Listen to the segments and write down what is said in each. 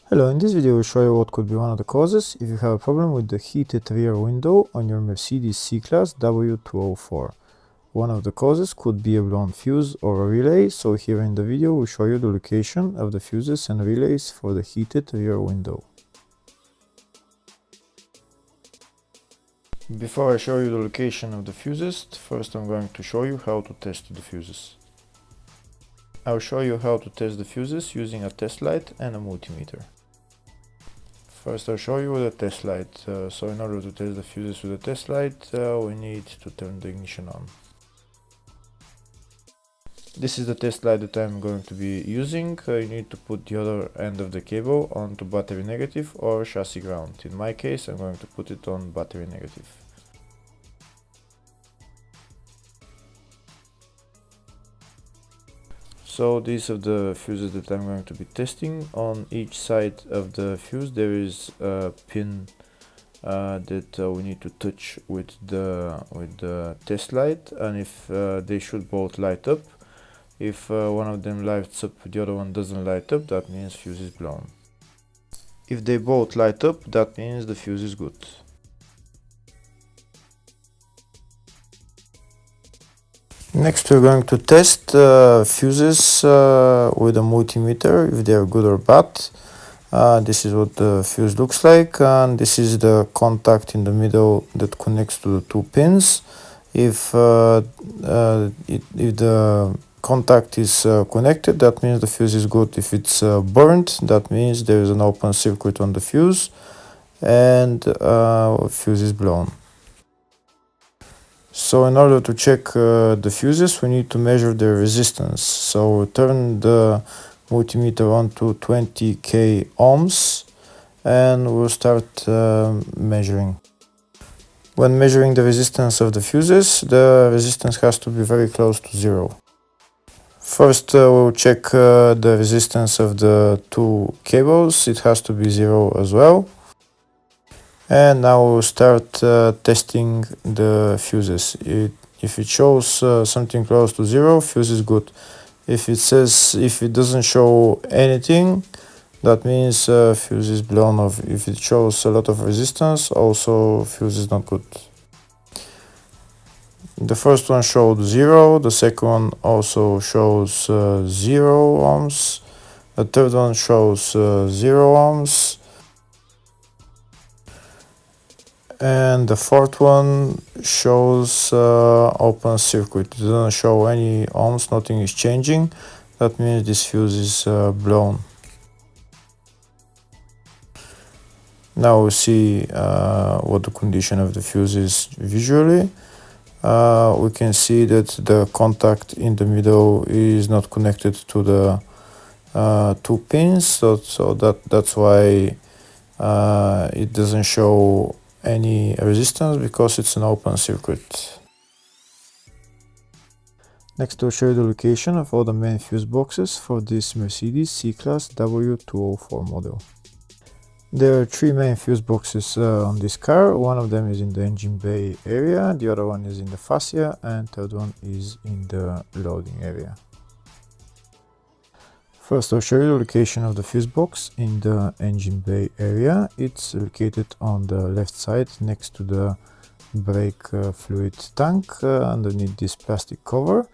Hello, in this video we'll show you what could be one of the causes if you have a problem with the heated rear window on your Mercedes C-Class W204. One of the causes could be a blown fuse or a relay, so here in the video we'll show you the location of the fuses and relays for the heated rear window. Before I show you the location of the fuses, first I'm going to show you how to test the fuses. I'll show you how to test the fuses using a test light and a multimeter. First I'll show you with a test light. So in order to test the fuses with a test light, we need to turn the ignition on. This is the test light that I'm going to be using. You need to put the other end of the cable onto battery negative or chassis ground. In my case I'm going to put it on battery negative. So these are the fuses that I'm going to be testing. On each side of the fuse there is a pin that we need to touch with the test light, and if they should both light up. If one of them lights up, the other one doesn't light up, that means fuse is blown. If they both light up, that means the fuse is good. Next we're going to test fuses with a multimeter, if they are good or bad. This is what the fuse looks like, and this is the contact in the middle that connects to the two pins. If the contact is connected, that means the fuse is good. If it's burnt, that means there is an open circuit on the fuse and fuse is blown. So in order to check the fuses, we need to measure their resistance. So turn the multimeter on to 20k ohms and we'll start measuring. When measuring the resistance of the fuses, the resistance has to be very close to zero. First we'll check the resistance of the two cables. It has to be zero as well. And now we'll start testing the fuses. If it shows something close to zero, fuse is good. If it doesn't show anything, that means fuse is blown off. If it shows a lot of resistance, also fuse is not good. The first one showed 0, the second one also shows 0 ohms, the third one shows 0 ohms, and the fourth one shows open circuit. It doesn't show any ohms, nothing is changing. That means this fuse is blown. Now we'll see what the condition of the fuse is visually. We can see that the contact in the middle is not connected to the two pins, so that's why it doesn't show any resistance, because it's an open circuit. Next we'll show you the location of all the main fuse boxes for this Mercedes C-Class W204 model. There are three main fuse boxes on this car. One of them is in the engine bay area, the other one is in the fascia, and third one is in the loading area. First I'll show you the location of the fuse box in the engine bay area. It's located on the left side next to the brake fluid tank, underneath this plastic cover.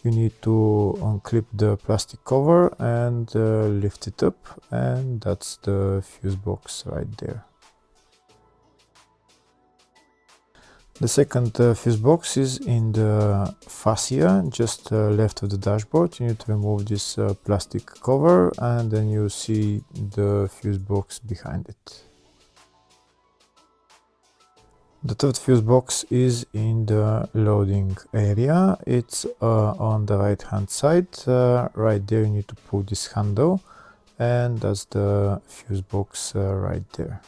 You need to unclip the plastic cover and lift it up, and that's the fuse box right there. The second fuse box is in the fascia, just left of the dashboard. You need to remove this plastic cover, and then you see the fuse box behind it. The third fuse box is in the loading area. It's on the right hand side. Right there you need to pull this handle, and that's the fuse box right there.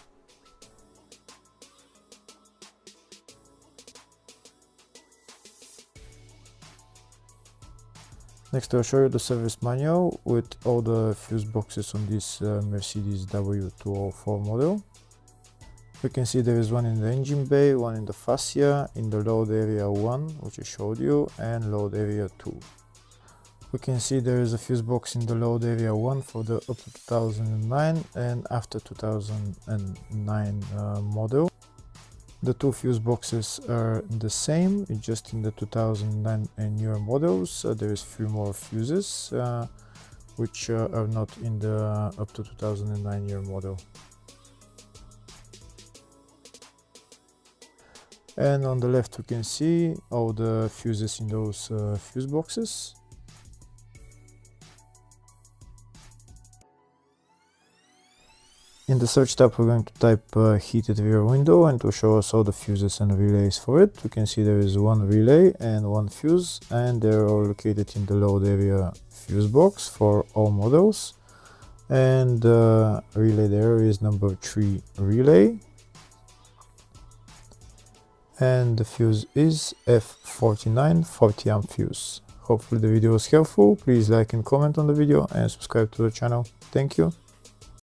Next I'll show you the service manual with all the fuse boxes on this Mercedes W204 model. We can see there is one in the engine bay, one in the fascia, in the load area 1, which I showed you, and load area 2. We can see there is a fuse box in the load area 1 for the up to 2009 and after 2009 model. The two fuse boxes are the same, it's just in the 2009 and newer models there is few more fuses which are not in the up to 2009 year model. And on the left we can see all the fuses in those fuse boxes. In the search tab we're going to type heated rear window, and to show us all the fuses and relays for it, we can see there is one relay and one fuse, and they're all located in the load area fuse box for all models. And the relay there is number 3 relay, and the fuse is F49 40 amp fuse. Hopefully the video was helpful. Please like and comment on the video and subscribe to the channel. Thank you.